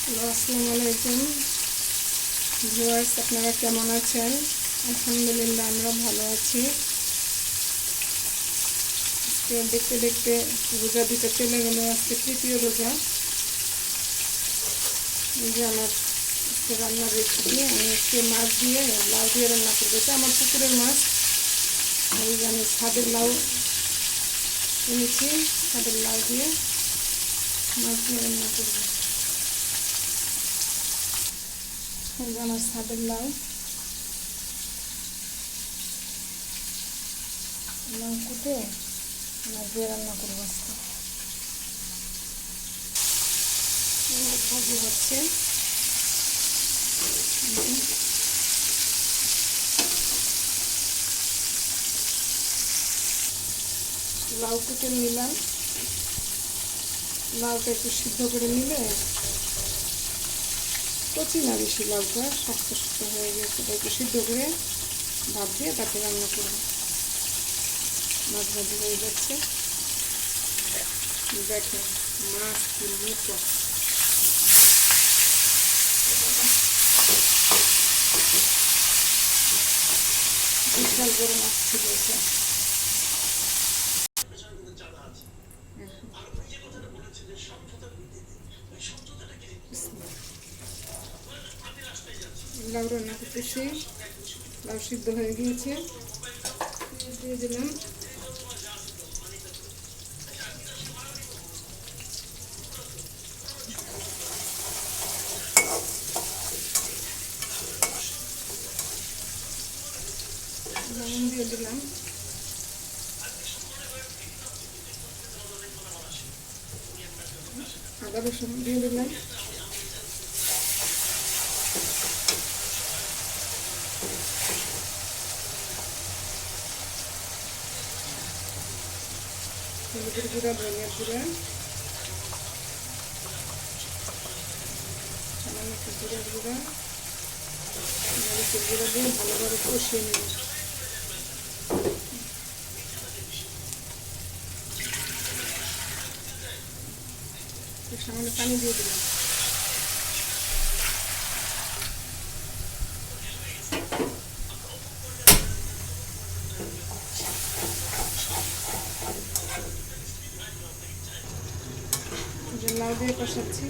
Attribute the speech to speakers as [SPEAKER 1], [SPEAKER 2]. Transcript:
[SPEAKER 1] আসসালামু আলাইকুম ভিউয়ার্স, আপনারা কেমন আছেন? আলহামদুলিল্লাহ আমরা ভালো আছি। আজকে দেখতে দেখতে রোজা দিতে চলে গেল। আজকে তৃতীয় রোজা। এই যে আমার আজকে রান্নার রেসিপি, আমি আজকে মাছ দিয়ে লাউ দিয়ে রান্না করবো। এটা আমার পুকুরের মাছ। এই যে আমি ছাদের লাউ এনেছি, ছাদের লাউ দিয়ে মাছ দিয়ে রান্না করবো। আমার ছাদের লাউ কুটে মাছ দিয়ে রান্না করবো আজকে। ভাজি হচ্ছে, লাউ কুটে নিলাম। লাউটা একটু সিদ্ধ করে নিলে, কচি না বেশি, লাউটা শক্ত শক্ত হয়ে গেছে, একটু সিদ্ধ করে ভাত দিয়ে তাকে রান্না করবো। মাছ ভাজি হয়ে যাচ্ছে, দেখেন মাছ কি মুখো। বিশাল বড় মাছ ছিল এটা। লাউ রান্না করতেছি, লাউ সিদ্ধ হয়ে গিয়েছে, দিয়ে দিলাম লবণ, দিয়ে দিলাম আদা রসুন, দিয়ে দিলাম হলুদের গুঁড়া, ধনিয়ার গুঁড়া, সামান্য একটু জিরার গুঁড়া, মরিচের গুঁড়া দিয়ে ভালোভাবে কষিয়ে নেব। সামান্য পানি দিয়ে দিলাম। লাউ দিয়ে কষাচ্ছি।